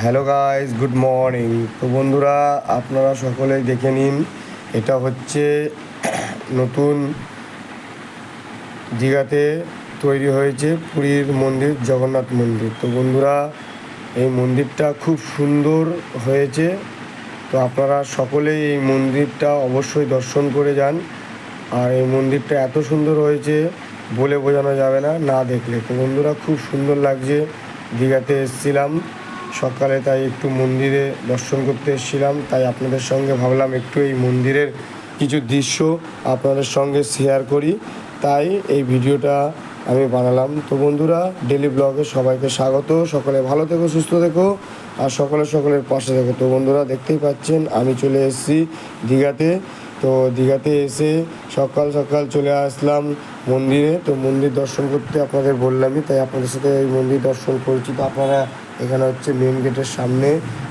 Hello guys, good morning. তো বন্ধুরা, আপনারা সকলেই দেখে নিন, এটা হচ্ছে নতুন দীঘাতে তৈরি হয়েছে পুরীর মন্দির, জগন্নাথ মন্দির। তো বন্ধুরা, এই মন্দিরটা খুব সুন্দর হয়েছে। তো আপনারা সকলেই এই মন্দিরটা অবশ্যই দর্শন করে যান। আর এই মন্দিরটা এত সুন্দর হয়েছে, বলে বোঝানো যাবে না না দেখলে। তো বন্ধুরা, খুব সুন্দর লাগছে। দীঘাতে এসেছিলাম সকালে, তাই একটু মন্দিরে দর্শন করতে এসেছিলাম, তাই আপনাদের সঙ্গে ভাবলাম একটু এই মন্দিরের কিছু দৃশ্য আপনাদের সঙ্গে শেয়ার করি, তাই এই ভিডিওটা আমি বানালাম। তো বন্ধুরা, ডেলি ব্লগে সবাইকে স্বাগত। সকলে ভালো থেকো, সুস্থ থেকো, আর সকলের পাশে থেকো। তো বন্ধুরা, দেখতেই পাচ্ছেন আমি চলে এসেছি দীঘাতে। তো দীঘাতে এসে সকাল সকাল চলে আসলাম মন্দিরে। তো মন্দির দর্শন করতে আপনাদের বললামই, তাই আপনাদের সাথে এই মন্দির দর্শন করছি। তো আপনারা, এখানে হচ্ছে মেন গেটের সামনে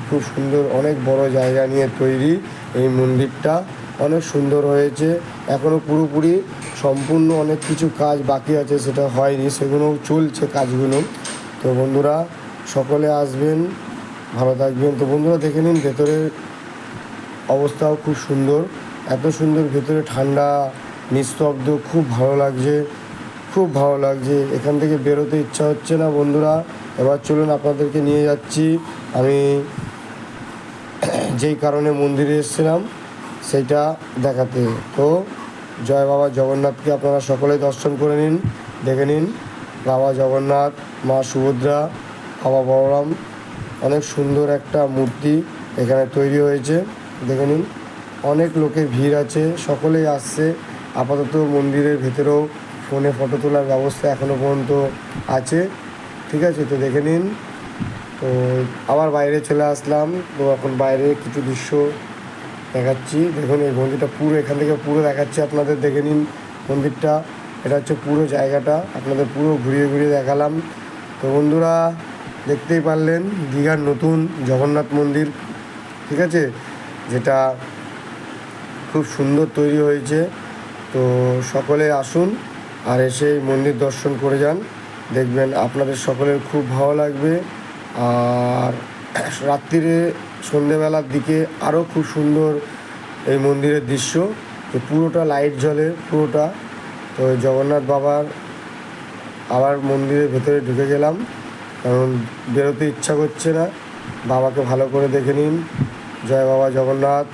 খুব সুন্দর, অনেক বড় জায়গা নিয়ে তৈরি এই মন্দিরটা, অনেক সুন্দর হয়েছে। এখনও পুরোপুরি সম্পূর্ণ অনেক কিছু কাজ বাকি আছে, সেটা হয়নি, সেগুলো চলছে কাজগুলো। তো বন্ধুরা, সকলে আসবেন, ভালো থাকবেন। তো বন্ধুরা, দেখে নিন ভেতরের অবস্থাও খুব সুন্দর, এত সুন্দর ভেতরে, ঠান্ডা, নিস্তব্ধ, খুব ভালো লাগছে, খুব ভালো লাগছে। এখান থেকে বেরোতে ইচ্ছা হচ্ছে না বন্ধুরা। এবার চলুন, আপনাদেরকে নিয়ে যাচ্ছি আমি যেই কারণে মন্দিরে এসেছিলাম সেইটা দেখাতে। তো জয় বাবা জগন্নাথকে আপনারা সকলেই দর্শন করে নিন, দেখে নিন। বাবা জগন্নাথ, মা সুভদ্রা, বাবা বলরাম, অনেক সুন্দর একটা মূর্তি এখানে তৈরি হয়েছে, দেখে নিন। অনেক লোকের ভিড় আছে, সকলেই আসছে। আপাতত মন্দিরের ভেতরেও ফোনে ফটো তোলার ব্যবস্থা এখনও পর্যন্ত আছে, ঠিক আছে। তো দেখে নিন। তো আবার বাইরে চলে আসলাম। তো এখন বাইরে কিছু দৃশ্য দেখাচ্ছি, দেখুন। এই মন্দিরটা পুরো, এখান থেকে পুরো দেখাচ্ছি আপনাদের, দেখে নিন মন্দিরটা। এটা হচ্ছে পুরো জায়গাটা, আপনাদের পুরো ঘুরিয়ে ঘুরিয়ে দেখালাম। তো বন্ধুরা, দেখতেই পারলেন দীঘার নতুন জগন্নাথ মন্দির, ঠিক আছে, যেটা খুব সুন্দর তৈরি হয়েছে। তো সকলে আসুন আর এসে এই মন্দির দর্শন করে যান, দেখবেন আপনাদের সকলের খুব ভালো লাগবে। আর রাত্রিরে, সন্ধেবেলার দিকে আরও খুব সুন্দর এই মন্দিরের দৃশ্য, যে পুরোটা লাইট জ্বলে পুরোটা। তো জগন্নাথ বাবার আবার মন্দিরের ভেতরে ঢুকে গেলাম, কারণ বেরোতে ইচ্ছা করছে না। বাবাকে ভালো করে দেখে নিন। জয় বাবা জগন্নাথ,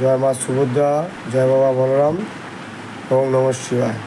জয় মা সুভদ্রা, জয় বাবা বলরাম, ওম নমঃ শিবায়।